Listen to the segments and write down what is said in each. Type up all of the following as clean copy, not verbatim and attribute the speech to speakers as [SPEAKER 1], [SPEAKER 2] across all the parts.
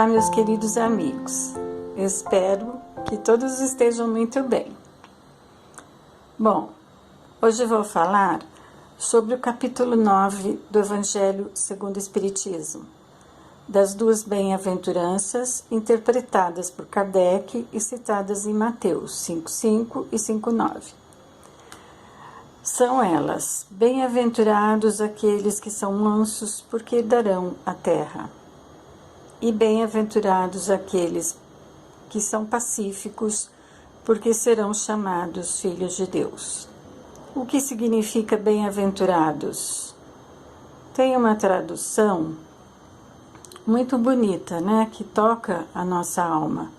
[SPEAKER 1] Olá, meus queridos amigos. Espero que todos estejam muito bem. Bom, hoje eu vou falar sobre o capítulo 9 do Evangelho segundo o Espiritismo, das duas bem-aventuranças interpretadas por Kardec e citadas em Mateus 5,5 e 5,9. São elas: bem-aventurados aqueles que são mansos, porque herdarão a terra. E bem-aventurados aqueles que são pacíficos, porque serão chamados filhos de Deus. O que significa bem-aventurados? Tem uma tradução muito bonita, né? Que toca a nossa alma.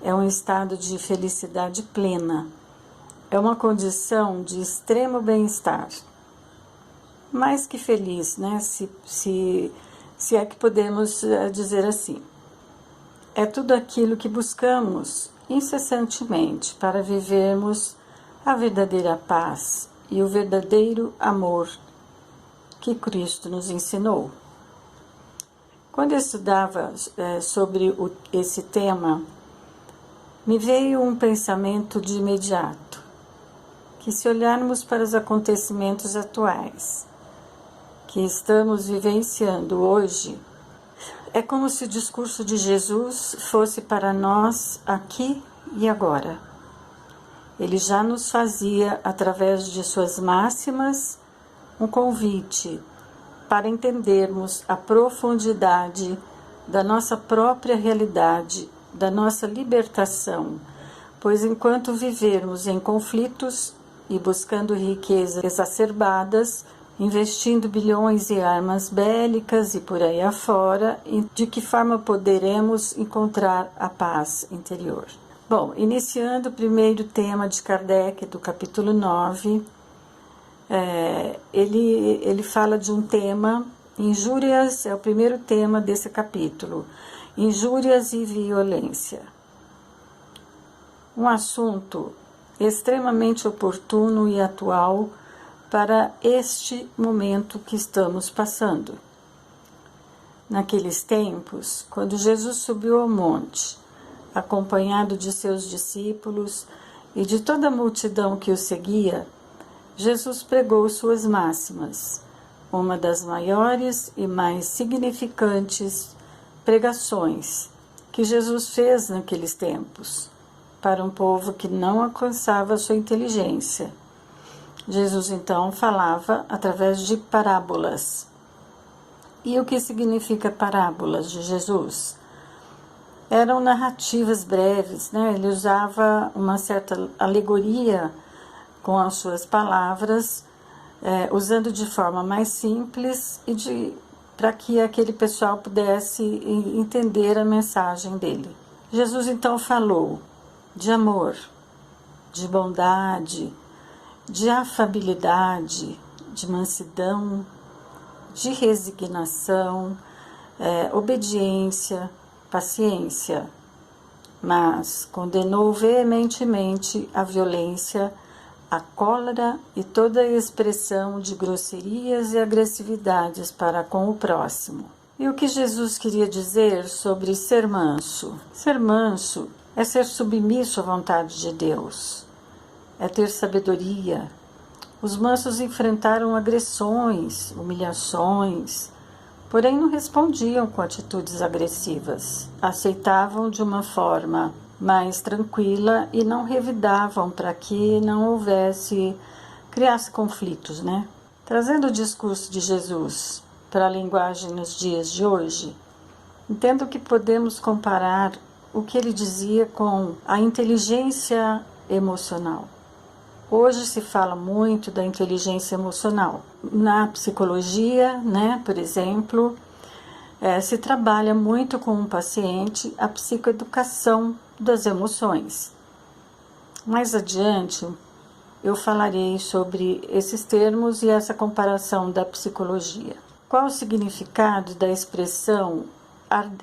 [SPEAKER 1] É um estado de felicidade plena. É uma condição de extremo bem-estar. Mais que feliz, né? Se é que podemos dizer assim. É tudo aquilo que buscamos incessantemente para vivermos a verdadeira paz e o verdadeiro amor que Cristo nos ensinou. Quando eu estudava sobre esse tema, me veio um pensamento de imediato, que se olharmos para os acontecimentos atuais que estamos vivenciando hoje, é como se o discurso de Jesus fosse para nós aqui e agora. Ele já nos fazia, através de suas máximas, um convite para entendermos a profundidade da nossa própria realidade, da nossa libertação, pois enquanto vivermos em conflitos e buscando riquezas exacerbadas, investindo bilhões em armas bélicas e por aí afora, de que forma poderemos encontrar a paz interior? Bom, iniciando o primeiro tema de Kardec, do capítulo 9, ele fala de um tema, injúrias, é o primeiro tema desse capítulo, injúrias e violência. Um assunto extremamente oportuno e atual para este momento que estamos passando. Naqueles tempos, quando Jesus subiu ao monte, acompanhado de seus discípulos e de toda a multidão que o seguia, Jesus pregou suas máximas, uma das maiores e mais significantes pregações que Jesus fez naqueles tempos, para um povo que não alcançava sua inteligência. Jesus, então, falava através de parábolas. E o que significa parábolas de Jesus? Eram narrativas breves, né? Ele usava uma certa alegoria com as suas palavras, usando de forma mais simples e para que aquele pessoal pudesse entender a mensagem dele. Jesus, então, falou de amor, de bondade, de afabilidade, de mansidão, de resignação, obediência, paciência, mas condenou veementemente a violência, a cólera e toda a expressão de grosserias e agressividades para com o próximo. E o que Jesus queria dizer sobre ser manso? Ser manso é ser submisso à vontade de Deus. É ter sabedoria. Os mansos enfrentaram agressões, humilhações, porém não respondiam com atitudes agressivas. Aceitavam de uma forma mais tranquila e não revidavam para que não criasse conflitos, né? Trazendo o discurso de Jesus para a linguagem nos dias de hoje, entendo que podemos comparar o que ele dizia com a inteligência emocional. Hoje se fala muito da inteligência emocional. Na psicologia, né, por exemplo, se trabalha muito com um paciente a psicoeducação das emoções. Mais adiante, eu falarei sobre esses termos e essa comparação da psicologia. Qual o significado da expressão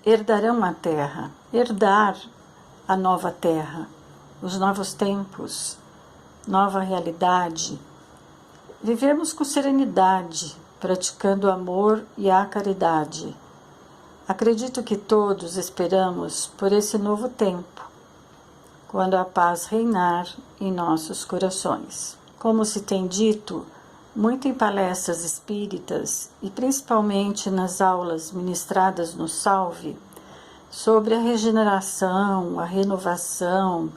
[SPEAKER 1] herdarão a terra? Herdar a nova terra, os novos tempos, nova realidade. Vivemos com serenidade, praticando o amor e a caridade. Acredito que todos esperamos por esse novo tempo, quando a paz reinar em nossos corações. Como se tem dito muito em palestras espíritas e principalmente nas aulas ministradas no Salve, sobre a regeneração, a renovação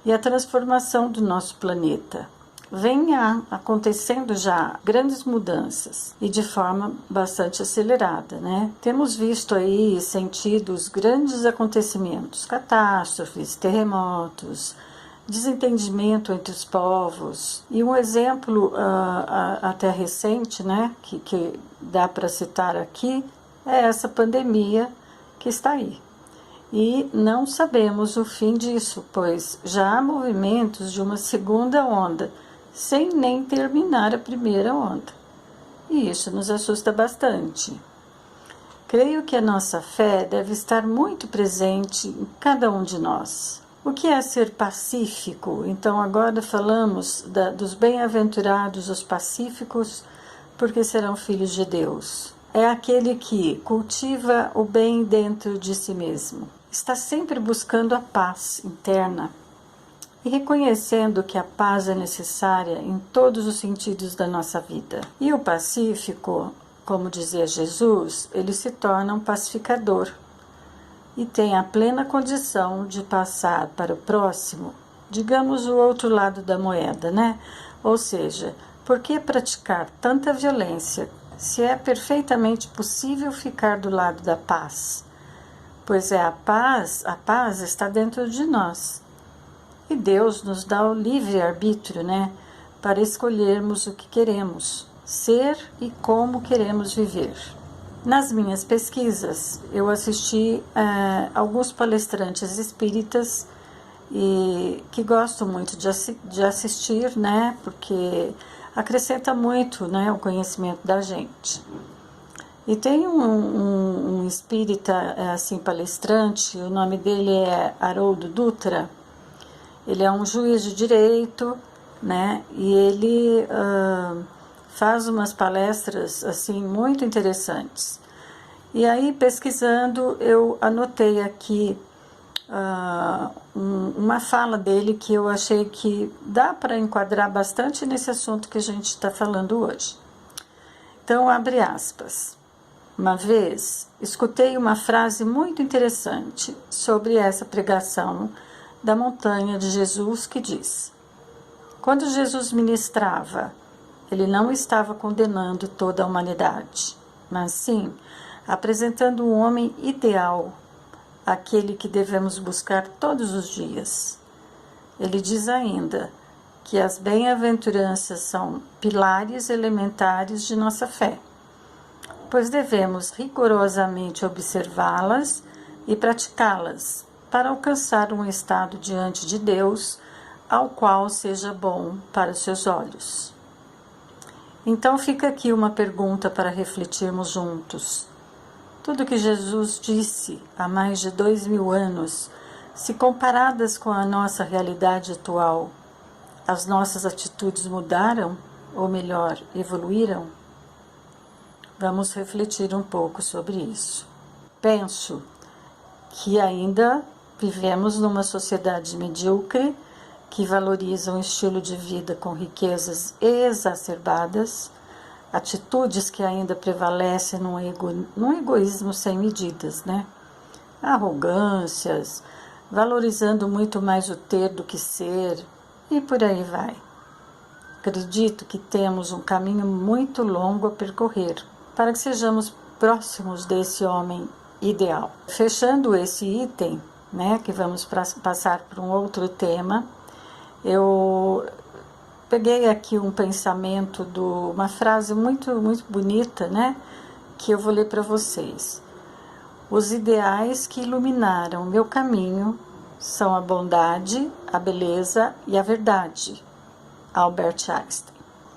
[SPEAKER 1] e a transformação do nosso planeta. Vem acontecendo já grandes mudanças e de forma bastante acelerada, né? Temos visto aí e sentido os grandes acontecimentos, catástrofes, terremotos, desentendimento entre os povos. E um exemplo até recente, né, que dá para citar aqui, é essa pandemia que está aí. E não sabemos o fim disso, pois já há movimentos de uma segunda onda, sem nem terminar a primeira onda. E isso nos assusta bastante. Creio que a nossa fé deve estar muito presente em cada um de nós. O que é ser pacífico? Então agora falamos dos bem-aventurados os pacíficos, porque serão filhos de Deus. É aquele que cultiva o bem dentro de si mesmo. Está sempre buscando a paz interna e reconhecendo que a paz é necessária em todos os sentidos da nossa vida. E o pacífico, como dizia Jesus, ele se torna um pacificador e tem a plena condição de passar para o próximo, digamos, o outro lado da moeda, né? Ou seja, por que praticar tanta violência se é perfeitamente possível ficar do lado da paz? Pois a paz está dentro de nós. E Deus nos dá o livre-arbítrio, né, para escolhermos o que queremos ser e como queremos viver. Nas minhas pesquisas, eu assisti alguns palestrantes espíritas e que gosto muito de assistir, né, porque acrescenta muito, né, o conhecimento da gente. E tem um espírita assim palestrante, o nome dele é Haroldo Dutra. Ele é um juiz de direito, né? E ele faz umas palestras assim muito interessantes. E aí, pesquisando, eu anotei aqui uma fala dele que eu achei que dá para enquadrar bastante nesse assunto que a gente está falando hoje. Então, abre aspas. Uma vez, escutei uma frase muito interessante sobre essa pregação da montanha de Jesus que diz: quando Jesus ministrava, ele não estava condenando toda a humanidade, mas sim apresentando um homem ideal, aquele que devemos buscar todos os dias. Ele diz ainda que as bem-aventuranças são pilares elementares de nossa fé, pois devemos rigorosamente observá-las e praticá-las para alcançar um estado diante de Deus, ao qual seja bom para os seus olhos. Então fica aqui uma pergunta para refletirmos juntos. Tudo que Jesus disse há mais de 2000 anos, se comparadas com a nossa realidade atual, as nossas atitudes mudaram, ou melhor, evoluíram? Vamos refletir um pouco sobre isso. Penso que ainda vivemos numa sociedade medíocre que valoriza um estilo de vida com riquezas exacerbadas, atitudes que ainda prevalecem num egoísmo sem medidas, né? Arrogâncias, valorizando muito mais o ter do que ser, e por aí vai. Acredito que temos um caminho muito longo a percorrer para que sejamos próximos desse homem ideal. Fechando esse item, né, que vamos passar para um outro tema, eu peguei aqui um pensamento uma frase muito bonita, né, que eu vou ler para vocês. Os ideais que iluminaram meu caminho são a bondade, a beleza e a verdade. Albert Einstein.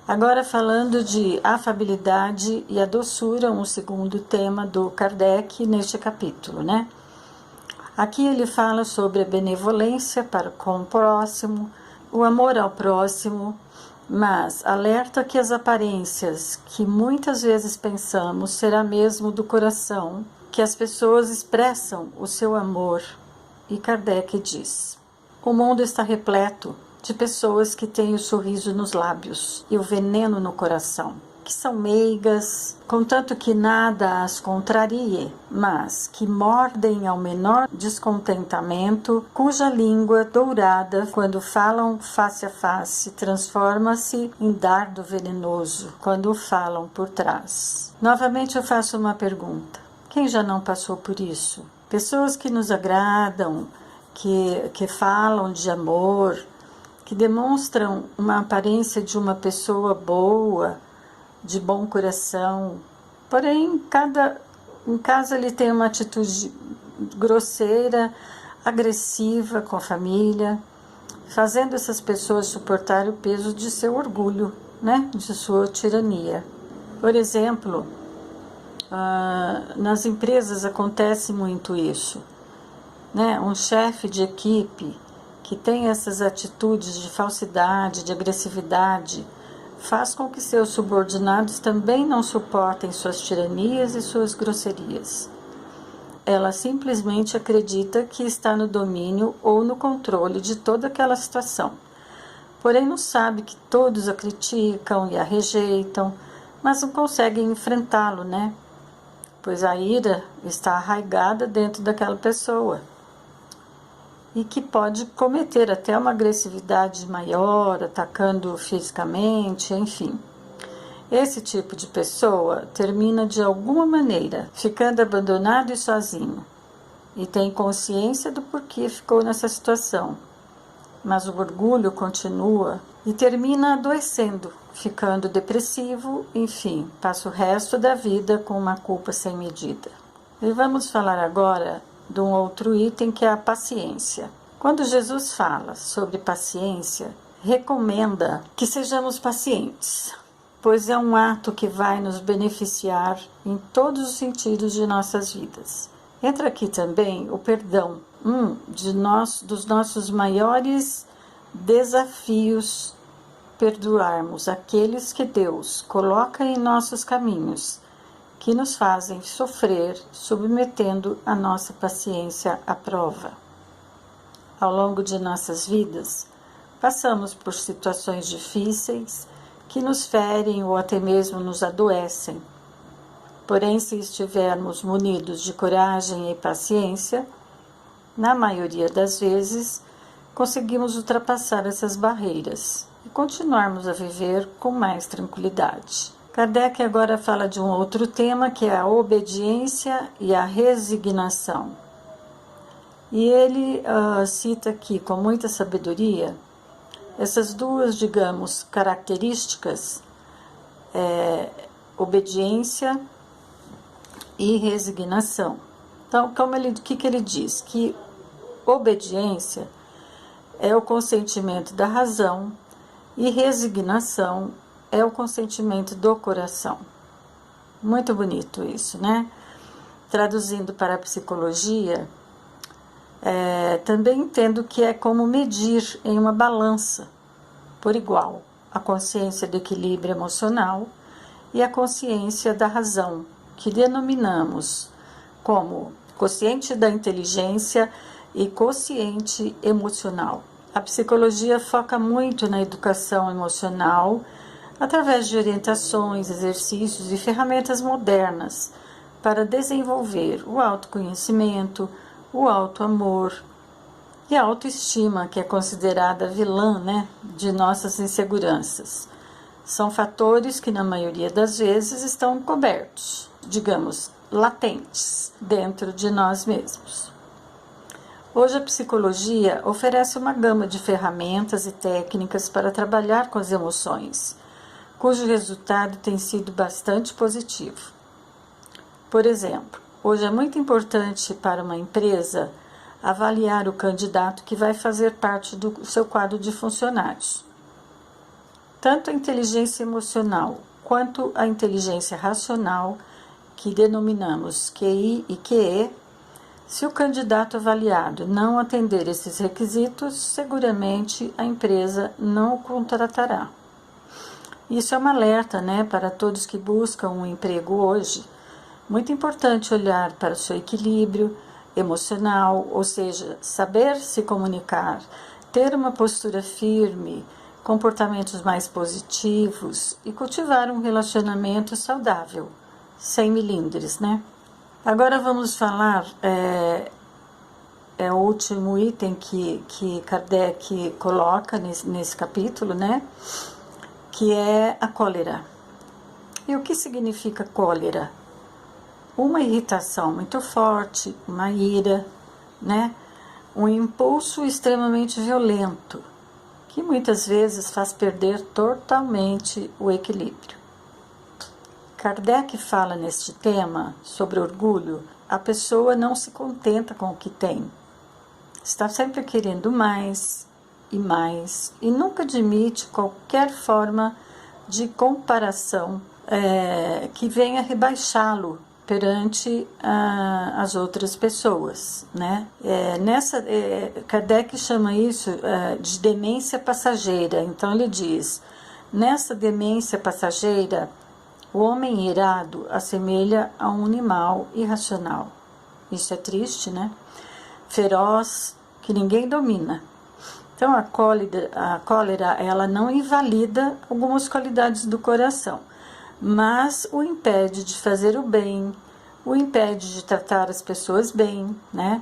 [SPEAKER 1] Agora falando de afabilidade e a doçura, um segundo tema do Kardec neste capítulo, né? Aqui ele fala sobre a benevolência para com o próximo, o amor ao próximo, mas alerta que as aparências que muitas vezes pensamos será mesmo do coração que as pessoas expressam o seu amor. E Kardec diz: o mundo está repleto de pessoas que têm o sorriso nos lábios e o veneno no coração, que são meigas, contanto que nada as contrarie, mas que mordem ao menor descontentamento, cuja língua dourada, quando falam face a face, transforma-se em dardo venenoso, quando falam por trás. Novamente eu faço uma pergunta: quem já não passou por isso? Pessoas que nos agradam, que falam de amor, que demonstram uma aparência de uma pessoa boa, de bom coração, porém em casa ele tem uma atitude grosseira, agressiva com a família, fazendo essas pessoas suportar o peso de seu orgulho, né? De sua tirania. Por exemplo, nas empresas acontece muito isso, né? Um chefe de equipe que tem essas atitudes de falsidade, de agressividade, faz com que seus subordinados também não suportem suas tiranias e suas grosserias. Ela simplesmente acredita que está no domínio ou no controle de toda aquela situação. Porém, não sabe que todos a criticam e a rejeitam, mas não conseguem enfrentá-lo, né? Pois a ira está arraigada dentro daquela pessoa e que pode cometer até uma agressividade maior, atacando fisicamente, enfim. Esse tipo de pessoa termina de alguma maneira ficando abandonado e sozinho, e tem consciência do porquê ficou nessa situação, mas o orgulho continua e termina adoecendo, ficando depressivo, enfim, passa o resto da vida com uma culpa sem medida. E vamos falar agora de um outro item, que é a paciência. Quando Jesus fala sobre paciência, recomenda que sejamos pacientes, pois é um ato que vai nos beneficiar em todos os sentidos de nossas vidas. Entra aqui também o perdão, dos nossos maiores desafios, perdoarmos aqueles que Deus coloca em nossos caminhos, que nos fazem sofrer, submetendo a nossa paciência à prova. Ao longo de nossas vidas, passamos por situações difíceis que nos ferem ou até mesmo nos adoecem. Porém, se estivermos munidos de coragem e paciência, na maioria das vezes, conseguimos ultrapassar essas barreiras e continuarmos a viver com mais tranquilidade. Kardec agora fala de um outro tema, que é a obediência e a resignação. E ele cita aqui com muita sabedoria essas duas, digamos, características, obediência e resignação. Então, o que ele diz? Que obediência é o consentimento da razão e resignação é o consentimento do coração. Muito bonito isso, né? Traduzindo para a psicologia, também entendo que é como medir em uma balança, por igual, a consciência do equilíbrio emocional e a consciência da razão, que denominamos como quociente da inteligência e quociente emocional. A psicologia foca muito na educação emocional, através de orientações, exercícios e ferramentas modernas para desenvolver o autoconhecimento, o autoamor e a autoestima, que é considerada vilã, né, de nossas inseguranças. São fatores que, na maioria das vezes, estão cobertos, digamos, latentes, dentro de nós mesmos. Hoje a psicologia oferece uma gama de ferramentas e técnicas para trabalhar com as emoções, cujo resultado tem sido bastante positivo. Por exemplo, hoje é muito importante para uma empresa avaliar o candidato que vai fazer parte do seu quadro de funcionários. Tanto a inteligência emocional quanto a inteligência racional, que denominamos QI e QE, se o candidato avaliado não atender esses requisitos, seguramente a empresa não o contratará. Isso é um alerta, né, para todos que buscam um emprego hoje, Muito importante olhar para o seu equilíbrio emocional, ou seja, saber se comunicar, ter uma postura firme, comportamentos mais positivos e cultivar um relacionamento saudável, sem melindres, né? Agora vamos falar, o último item que Kardec coloca nesse capítulo, né? Que é a cólera. E o que significa cólera? Uma irritação muito forte, uma ira, né? Um impulso extremamente violento, que muitas vezes faz perder totalmente o equilíbrio. Kardec fala neste tema sobre orgulho. A pessoa não se contenta com o que tem. Está sempre querendo mais e nunca admite qualquer forma de comparação que venha rebaixá-lo perante as outras pessoas, né? Kardec chama isso de demência passageira. Então ele diz, nessa demência passageira, o homem irado assemelha a um animal irracional. Isso é triste, né? Feroz, que ninguém domina. Então a cólera ela não invalida algumas qualidades do coração, mas o impede de fazer o bem, o impede de tratar as pessoas bem, né?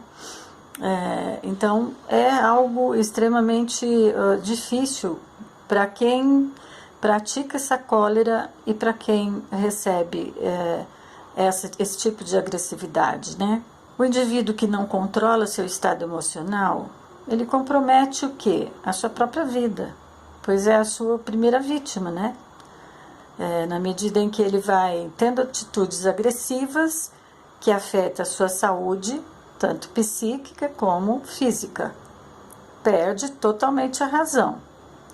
[SPEAKER 1] Então é algo extremamente difícil para quem pratica essa cólera e para quem recebe esse tipo de agressividade, né? O indivíduo que não controla seu estado emocional, ele compromete o quê? A sua própria vida, pois é a sua primeira vítima, né? Na medida em que ele vai tendo atitudes agressivas que afetam a sua saúde, tanto psíquica como física. Perde totalmente a razão.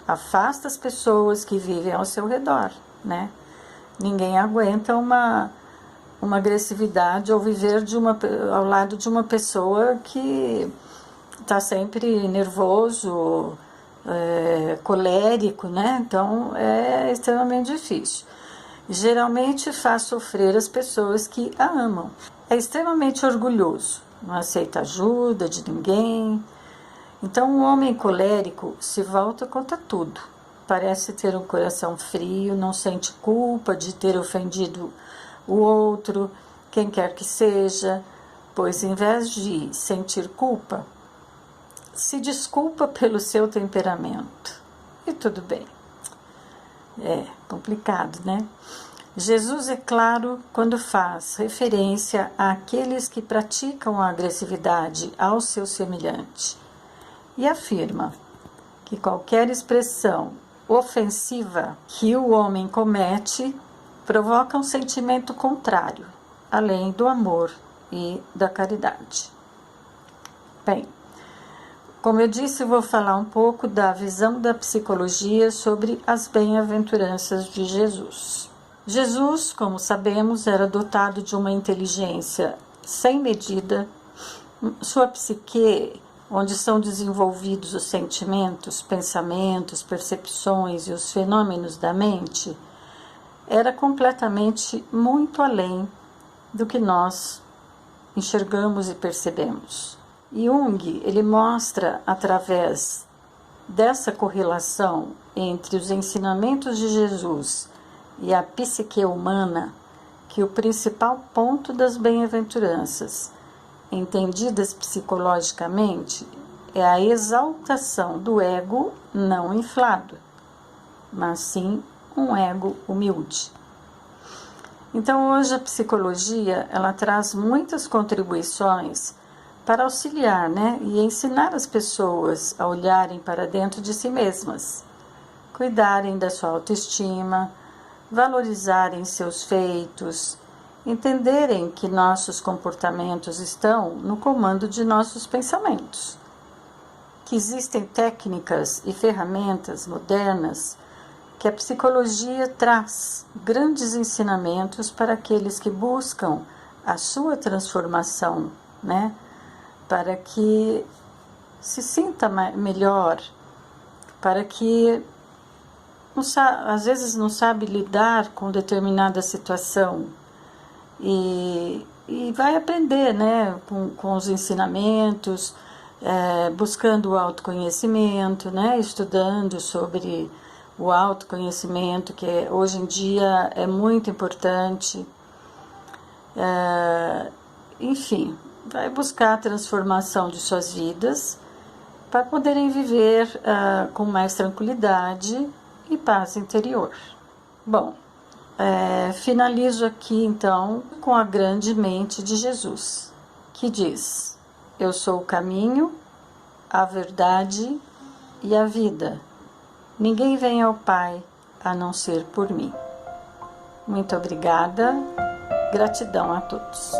[SPEAKER 1] Afasta as pessoas que vivem ao seu redor, né? Ninguém aguenta uma agressividade ou viver ao lado de uma pessoa que está sempre nervoso, colérico, né? Então é extremamente difícil. Geralmente faz sofrer as pessoas que a amam. É extremamente orgulhoso, não aceita ajuda de ninguém. Então um homem colérico se volta contra tudo. Parece ter um coração frio, não sente culpa de ter ofendido o outro, quem quer que seja, pois em vez de sentir culpa, se desculpa pelo seu temperamento. E tudo bem. É complicado, né? Jesus é claro quando faz referência àqueles que praticam a agressividade ao seu semelhante e afirma que qualquer expressão ofensiva que o homem comete provoca um sentimento contrário, além do amor e da caridade. Bem, como eu disse, eu vou falar um pouco da visão da psicologia sobre as bem-aventuranças de Jesus. Jesus, como sabemos, era dotado de uma inteligência sem medida. Sua psique, onde são desenvolvidos os sentimentos, pensamentos, percepções e os fenômenos da mente, era completamente muito além do que nós enxergamos e percebemos. Jung, ele mostra através dessa correlação entre os ensinamentos de Jesus e a psique humana que o principal ponto das bem-aventuranças, entendidas psicologicamente, é a exaltação do ego não inflado, mas sim um ego humilde. Então hoje a psicologia ela traz muitas contribuições para auxiliar, né, e ensinar as pessoas a olharem para dentro de si mesmas, cuidarem da sua autoestima, valorizarem seus feitos, entenderem que nossos comportamentos estão no comando de nossos pensamentos, que existem técnicas e ferramentas modernas que a psicologia traz grandes ensinamentos para aqueles que buscam a sua transformação, né? Para que se sinta melhor, para que às vezes não sabe lidar com determinada situação e vai aprender, né, com os ensinamentos, buscando o autoconhecimento, né, estudando sobre o autoconhecimento, que hoje em dia é muito importante. Enfim, vai buscar a transformação de suas vidas para poderem viver com mais tranquilidade e paz interior. Bom, finalizo aqui então com a grande mente de Jesus, que diz: eu sou o caminho, a verdade e a vida. Ninguém vem ao Pai a não ser por mim. Muito obrigada, gratidão a todos.